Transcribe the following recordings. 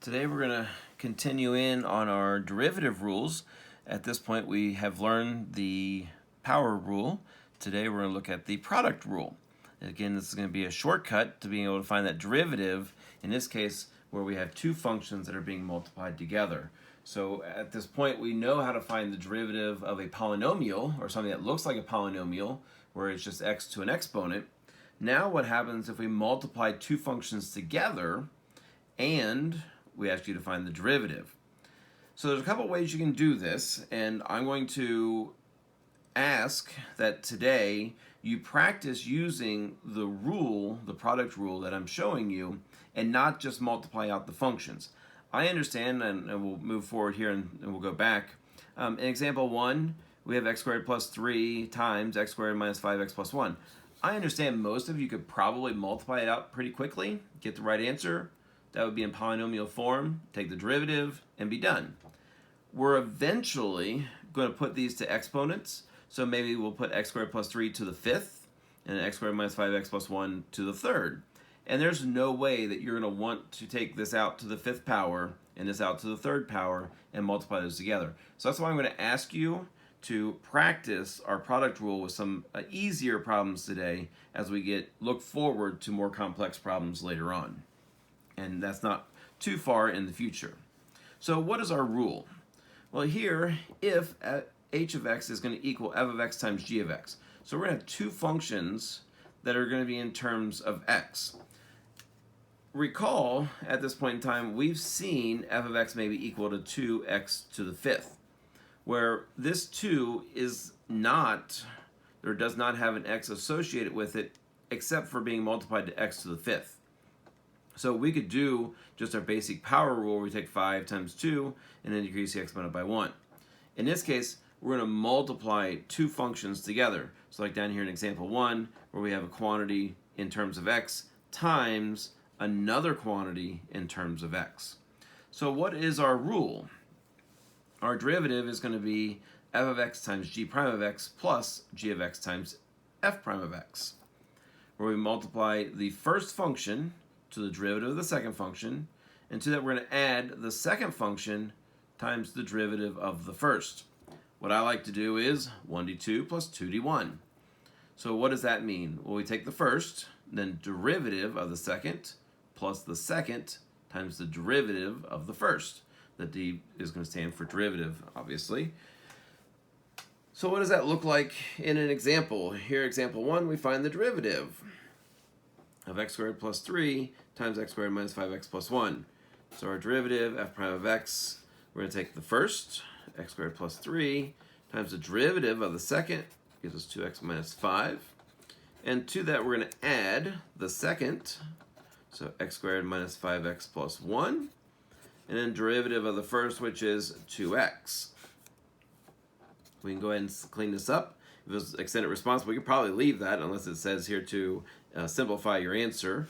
Today we're going to continue in on our derivative rules. At this point we have learned the power rule. Today we're going to look at the product rule. And again, this is going to be a shortcut to being able to find that derivative, in this case where we have two functions that are being multiplied together. So at this point we know how to find the derivative of a polynomial, or something that looks like a polynomial, where it's just x to an exponent. Now what happens if we multiply two functions together and we ask you to find the derivative? So there's a couple ways you can do this, and I'm going to ask that today you practice using the rule, the product rule that I'm showing you, and not just multiply out the functions. I understand, and we'll move forward here and we'll go back. In example 1, we have x squared plus 3 times x squared minus 5x plus 1. I understand most of you could probably multiply it out pretty quickly, get the right answer. That would be in polynomial form, take the derivative, and be done. We're eventually going to put these to exponents, so maybe we'll put x squared plus 3 to the 5th, and x squared minus 5x plus 1 to the 3rd. And there's no way that you're going to want to take this out to the 5th power and this out to the 3rd power and multiply those together. So that's why I'm going to ask you to practice our product rule with some easier problems today as we look forward to more complex problems later on. And that's not too far in the future. So what is our rule? Well, here, if h of x is going to equal f of x times g of x. So we're going to have two functions that are going to be in terms of x. Recall, at this point in time, we've seen f of x may be equal to 2x to the 5th, where this 2 is not, or does not have an x associated with it, except for being multiplied to x to the 5th. So we could do just our basic power rule where we take 5 times 2 and then decrease the exponent by 1. In this case, we're going to multiply two functions together. So like down here in example 1, where we have a quantity in terms of x times another quantity in terms of x. So what is our rule? Our derivative is going to be f of x times g prime of x plus g of x times f prime of x, where we multiply the first function to the derivative of the second function, and to that we're going to add the second function times the derivative of the first. What I like to do is 1d2 plus 2d1. So what does that mean? Well, we take the first, then derivative of the second, plus the second times the derivative of the first. The d is going to stand for derivative, obviously. So what does that look like in an example? Here, example 1, we find the derivative of x squared plus 3 times x squared minus 5x plus 1. So our derivative, f prime of x, we're going to take the first, x squared plus 3, times the derivative of the second, gives us 2x minus 5. And to that we're going to add the second, so x squared minus 5x plus 1. And then derivative of the first, which is 2x. We can go ahead and clean this up. If it was extended response, we could probably leave that unless it says here to simplify your answer.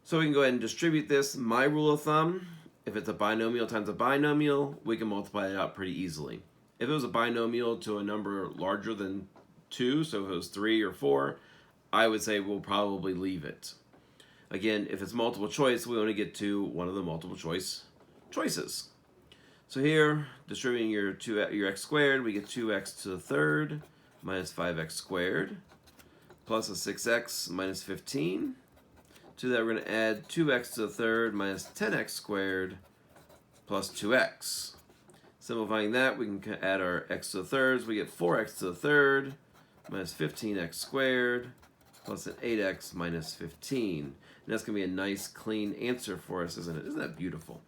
So we can go ahead and distribute this. My rule of thumb, if it's a binomial times a binomial, we can multiply it out pretty easily. If it was a binomial to a number larger than 2, so if it was 3 or 4, I would say we'll probably leave it. Again, if it's multiple choice, we only get to one of the multiple choices. So here, distributing your x squared, we get 2x to the 3rd minus 5x squared plus a 6x minus 15. To that, we're going to add 2x to the 3rd minus 10x squared plus 2x. Simplifying that, we can add our x to the thirds. We get 4x to the 3rd minus 15x squared plus an 8x minus 15. And that's going to be a nice, clean answer for us, isn't it? Isn't that beautiful?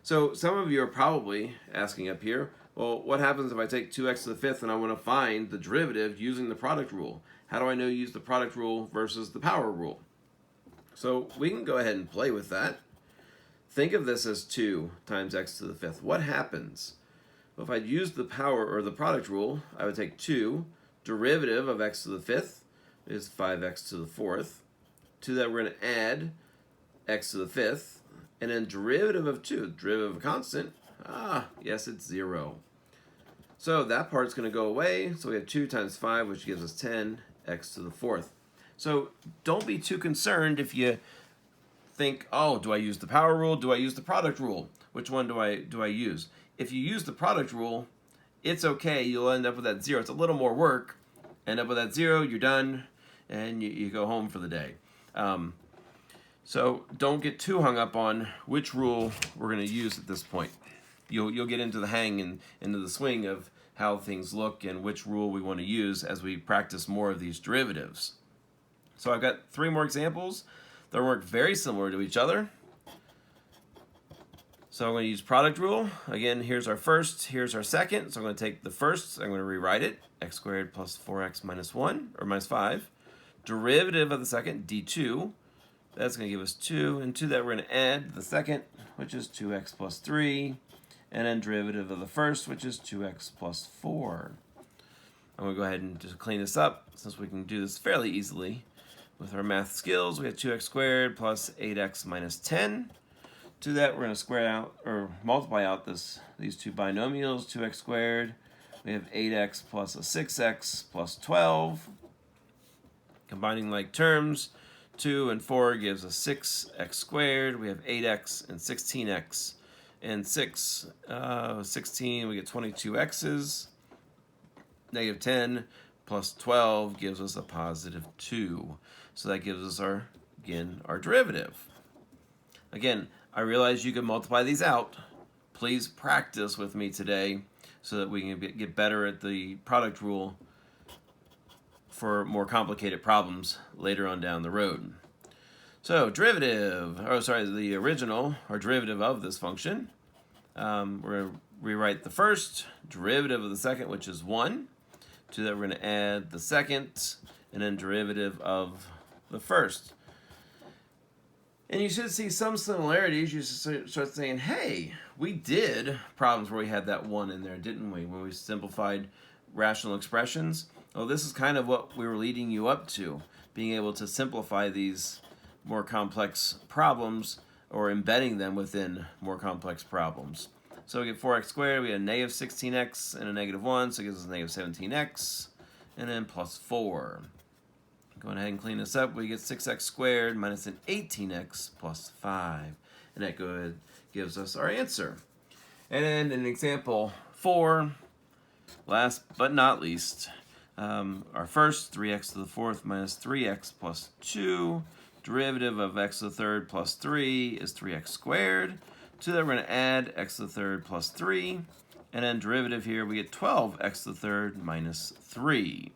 So some of you are probably asking up here, well, what happens if I take 2x to the 5th and I want to find the derivative using the product rule? How do I know to use the product rule versus the power rule? So we can go ahead and play with that. Think of this as 2 times x to the 5th. What happens? Well, if I'd use the power or the product rule, I would take 2, derivative of x to the 5th is 5x to the 4th. To that we're going to add x to the 5th, and then derivative of 2, derivative of a constant, yes, it's 0. So that part's going to go away, so we have 2 times 5, which gives us 10, x to the 4th. So don't be too concerned if you think, oh, do I use the power rule? Do I use the product rule? Which one do I use? If you use the product rule, it's okay. You'll end up with that 0. It's a little more work. End up with that 0, you're done, and you go home for the day. So don't get too hung up on which rule we're going to use at this point. You'll get into the hang and into the swing of how things look and which rule we want to use as we practice more of these derivatives. So I've got 3 more examples that work very similar to each other. So I'm going to use product rule. Again, here's our first, here's our second. So I'm going to take the first, I'm going to rewrite it, x squared plus 4x minus 1, or minus 5. Derivative of the second, d2. That's going to give us 2. And to that, we're going to add the second, which is 2x plus 3. And then derivative of the first, which is 2x plus 4. I'm going to go ahead and just clean this up, since we can do this fairly easily. With our math skills, we have 2x squared plus 8x minus 10. To that, we're going to square out, or multiply out these 2 binomials, 2x squared. We have 8x plus a 6x plus 12. Combining like terms, 2 and 4 gives us 6x squared. We have 8x and 16x. And 16, we get 22 x's. Negative 10 plus 12 gives us a positive 2. So that gives us our derivative. Again, I realize you can multiply these out. Please practice with me today so that we can get better at the product rule for more complicated problems later on down the road. So the original, or derivative of this function. We're going to rewrite the first, derivative of the second, which is 1. To that, we're going to add the second, and then derivative of the first. And you should see some similarities. You should start saying, hey, we did problems where we had that 1 in there, didn't we? When we simplified rational expressions. Well, this is kind of what we were leading you up to, being able to simplify these more complex problems or embedding them within more complex problems. So we get 4x squared, we have negative 16x and a negative 1, so it gives us negative 17x, and then plus 4. Going ahead and clean this up, we get 6x squared minus an 18x plus 5. And that gives us our answer. And then in example 4, last but not least, our first, 3x to the fourth minus 3x plus 2. Derivative of x to the third plus 3 is 3x squared. To that, we're going to add x to the third plus 3. And then derivative here, we get 12x to the third minus 3.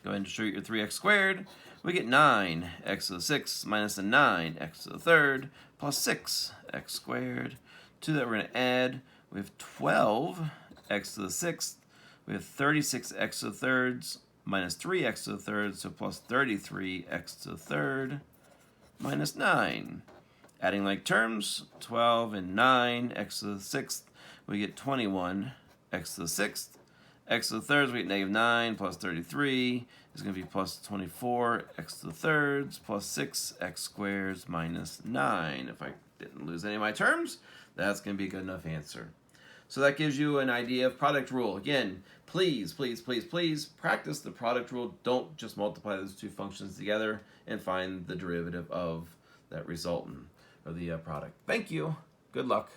Go ahead and distribute your 3x squared. We get 9x to the sixth minus a 9x to the third plus 6x squared. To that, we're going to add, we have 12x to the sixth. We have 36x to the thirds minus 3x to the third, so plus 33x to the third minus 9. Adding like terms, 12 and 9, x to the sixth, we get 21, x to the sixth. X to the thirds, we get negative 9 plus 33 is going to be plus 24, x to the thirds plus 6x squared minus 9. If I didn't lose any of my terms, that's going to be a good enough answer. So that gives you an idea of product rule. Again, please, please, please, please practice the product rule. Don't just multiply those 2 functions together and find the derivative of that resultant, or the product. Thank you. Good luck.